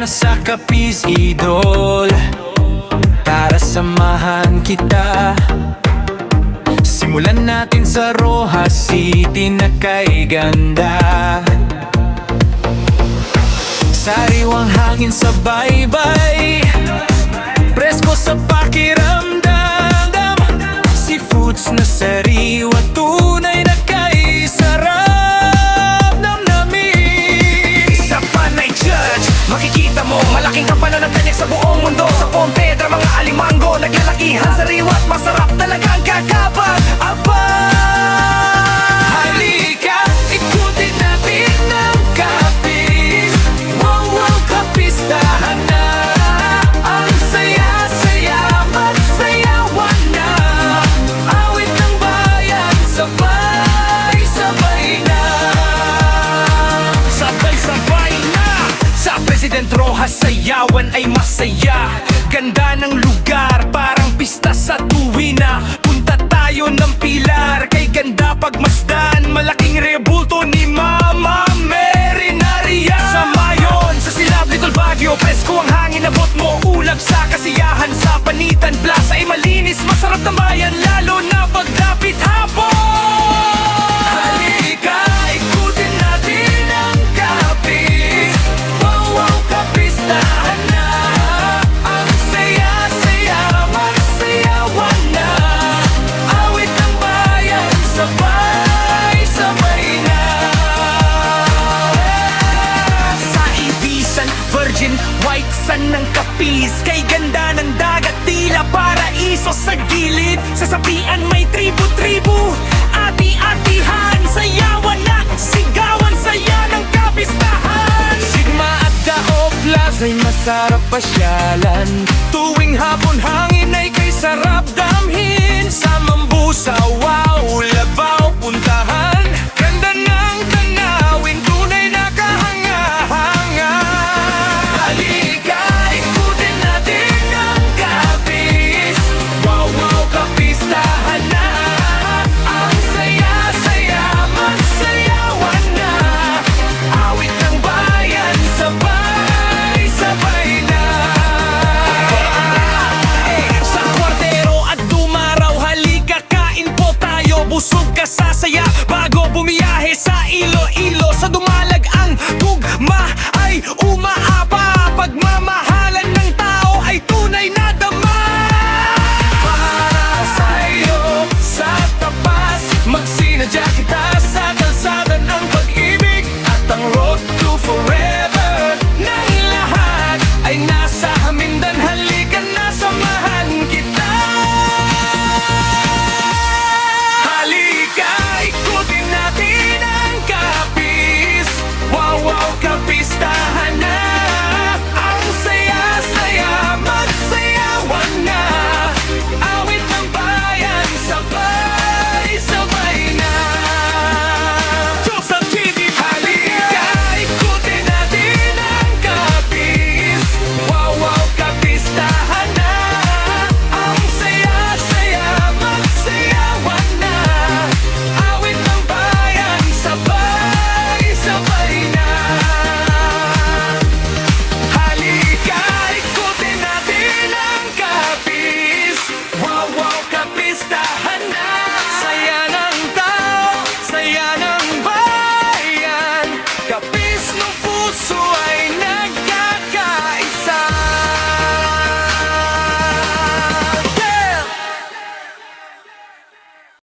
sa Capiz, idol, para samahan kita. Simulan natin sa Rojas City na kay ganda. Sariwang hangin sa baybay, presko sa pakiramdam. Seafoods na sariwa, tunay na kay sarap. Namnamin sa Panay Church, makikita mo malaking kapanan ng kanyak sa buong mundo. Sa Pontevedra, mga alimango, naglalakihan sariwa at masarap talaga ang kakapag. Aba, halika, ikutin natin ang Capiz. Wow, wow, Capistahan na. Ang saya-saya, magsayawan na. Awit ng bayan, sabay-sabay na. Sabay-sabay na. Sa President Rojas, sayawan ay masaya. Ganda ng lugar, parang pista sa tuwina. Punta tayo ng Pilar, kay ganda pagmasdan. Malaking rebulto ni Mama Merinaria. Sa Mayon, sa Silab, Little Baguio, presko ang hangin, abot mo ulap sa kasiyahan. Sa Panitan Plaza ay malinis, masarap na bayan, lalo na pagdapit hapon. Halika, ikutin natin ang Capiz. Wow, wow, Capistahan na. Ang saya-saya, magsayawan na. Awit ng bayan, sabay-sabay na. Sa Ibisan, virgin white sand ng Capiz, kay ganda ng dagat, tila paraiso sa gilid. Sa sapian may tribu-tribu, ati-atihan, sayawan na, sigawan, saya ng Capistahan. Sigma at Dao Plaza ay masarap pasyalan. Tuwing hapon hangin ay kay sarap.